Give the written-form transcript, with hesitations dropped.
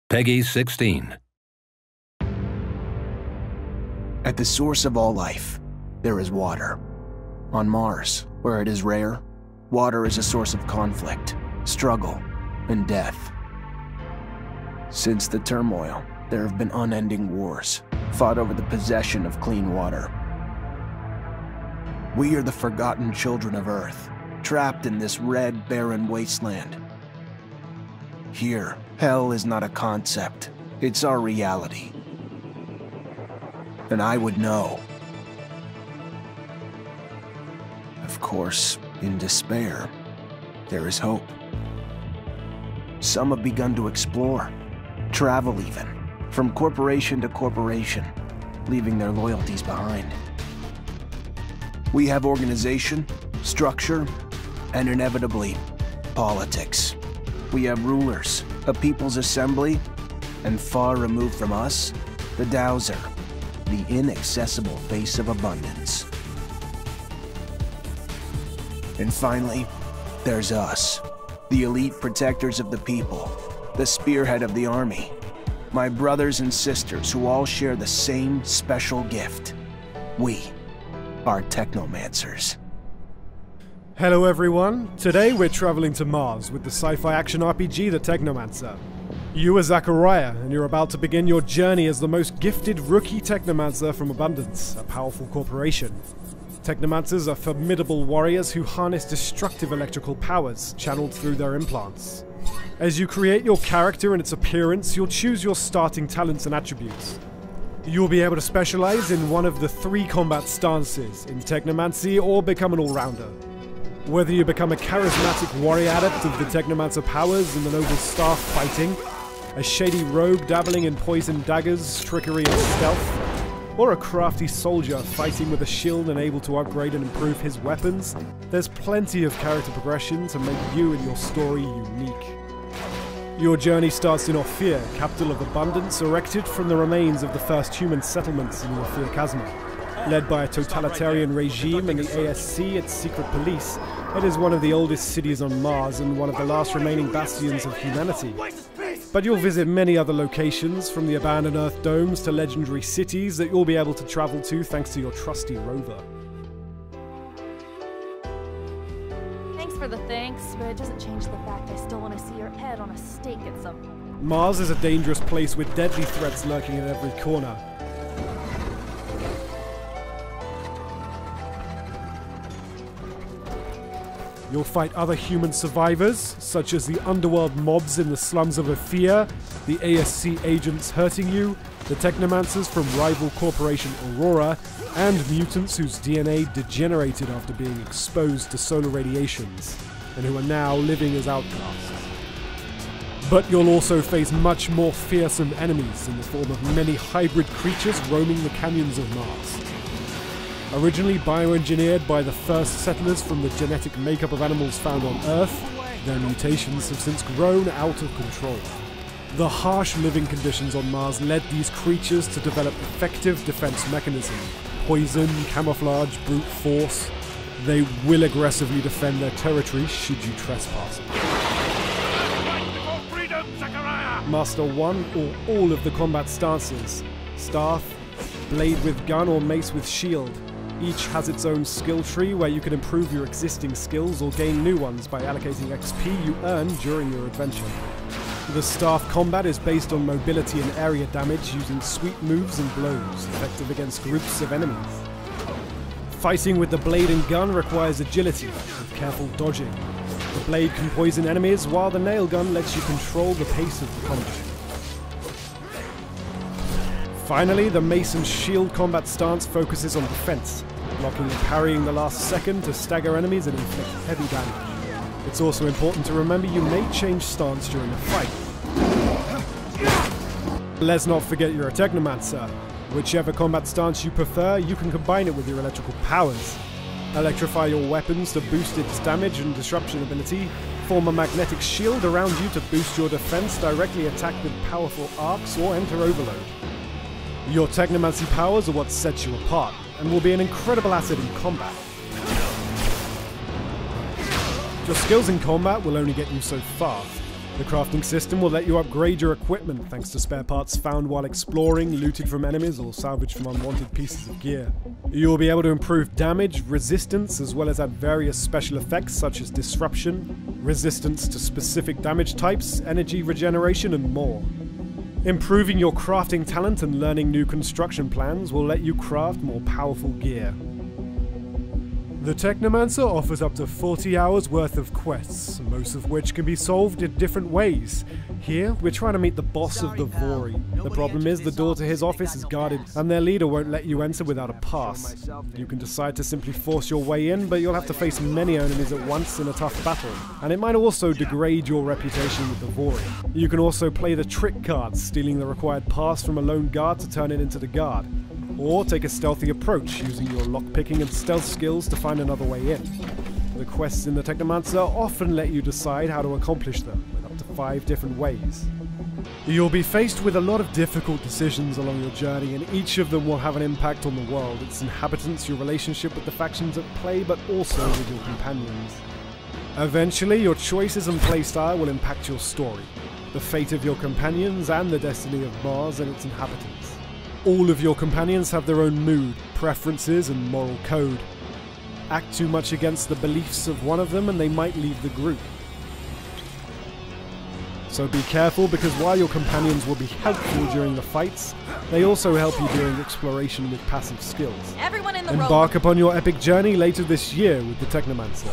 Peggy 16. At the source of all life, there is water. On Mars, where it is rare, water is a source of conflict, struggle, and death. Since the turmoil, there have been unending wars, fought over the possession of clean water. We are the forgotten children of Earth, trapped in this red, barren wasteland. Here, hell is not a concept, it's our reality. And I would know. Of course, in despair, there is hope. Some have begun to explore, travel even, from corporation to corporation, leaving their loyalties behind. We have organization, structure, and inevitably, politics. We have rulers, a people's assembly, and far removed from us, the Dowser, the inaccessible face of abundance. And finally, there's us, the elite protectors of the people, the spearhead of the army, my brothers and sisters who all share the same special gift. We are Technomancers. Hello everyone, today we're traveling to Mars with the sci-fi action RPG The Technomancer. You are Zachariah, and you're about to begin your journey as the most gifted rookie Technomancer from Abundance, a powerful corporation. Technomancers are formidable warriors who harness destructive electrical powers, channeled through their implants. As you create your character and its appearance, you'll choose your starting talents and attributes. You'll be able to specialize in one of the 3 combat stances, in Technomancy or become an all-rounder. Whether you become a charismatic warrior adept of the Technomancer powers in the noble staff fighting, a shady rogue dabbling in poison daggers, trickery and stealth, or a crafty soldier fighting with a shield and able to upgrade and improve his weapons, there's plenty of character progression to make you and your story unique. Your journey starts in Ophir, capital of Abundance, erected from the remains of the first human settlements in the Ophir Chasma. Led by a totalitarian regime and the ASC, its secret police, it is one of the oldest cities on Mars and one of the last remaining bastions of humanity. But you'll visit many other locations, from the abandoned Earth domes to legendary cities that you'll be able to travel to thanks to your trusty rover. Thanks for the thanks, but it doesn't change the fact I still want to see your head on a stake at some point. Mars is a dangerous place with deadly threats lurking at every corner. You'll fight other human survivors, such as the underworld mobs in the slums of Ophir, the ASC agents hurting you, the Technomancers from rival corporation Aurora, and mutants whose DNA degenerated after being exposed to solar radiations, and who are now living as outcasts. But you'll also face much more fearsome enemies in the form of many hybrid creatures roaming the canyons of Mars. Originally bioengineered by the first settlers from the genetic makeup of animals found on Earth, their mutations have since grown out of control. The harsh living conditions on Mars led these creatures to develop effective defense mechanisms: poison, camouflage, brute force. They will aggressively defend their territory should you trespass. Master one or all of the combat stances: staff, blade with gun or mace with shield. Each has its own skill tree where you can improve your existing skills or gain new ones by allocating XP you earn during your adventure. The staff combat is based on mobility and area damage using sweep moves and blows, effective against groups of enemies. Fighting with the blade and gun requires agility, with careful dodging. The blade can poison enemies, while the nail gun lets you control the pace of the combat. Finally, the mace and shield combat stance focuses on defense, blocking and parrying the last second to stagger enemies and inflict heavy damage. It's also important to remember you may change stance during a fight. Let's not forget you're a Technomancer. Whichever combat stance you prefer, you can combine it with your electrical powers. Electrify your weapons to boost its damage and disruption ability, form a magnetic shield around you to boost your defense, directly attack with powerful arcs, or enter overload. Your Technomancy powers are what sets you apart, and will be an incredible asset in combat. Your skills in combat will only get you so far. The crafting system will let you upgrade your equipment thanks to spare parts found while exploring, looted from enemies, or salvaged from unwanted pieces of gear. You will be able to improve damage, resistance, as well as add various special effects such as disruption, resistance to specific damage types, energy regeneration, and more. Improving your crafting talent and learning new construction plans will let you craft more powerful gear. The Technomancer offers up to 40 hours worth of quests, most of which can be solved in different ways. Here, we're trying to meet the boss of the Vori. The problem is the door to his office is guarded, and their leader won't let you enter without a pass. You can decide to simply force your way in, but you'll have to face many enemies at once in a tough battle, and it might also degrade your reputation with the Vori. You can also play the trick card, stealing the required pass from a lone guard to turn it into the guard. Or take a stealthy approach, using your lockpicking and stealth skills to find another way in. The quests in the Technomancer often let you decide how to accomplish them, with up to 5 different ways. You'll be faced with a lot of difficult decisions along your journey, and each of them will have an impact on the world, its inhabitants, your relationship with the factions at play, but also with your companions. Eventually, your choices and playstyle will impact your story, the fate of your companions, and the destiny of Mars and its inhabitants. All of your companions have their own mood, preferences, and moral code. Act too much against the beliefs of one of them and they might leave the group. So be careful, because while your companions will be helpful during the fights, they also help you during exploration with passive skills. Everyone in the Embark upon your epic journey later this year with the Technomancer.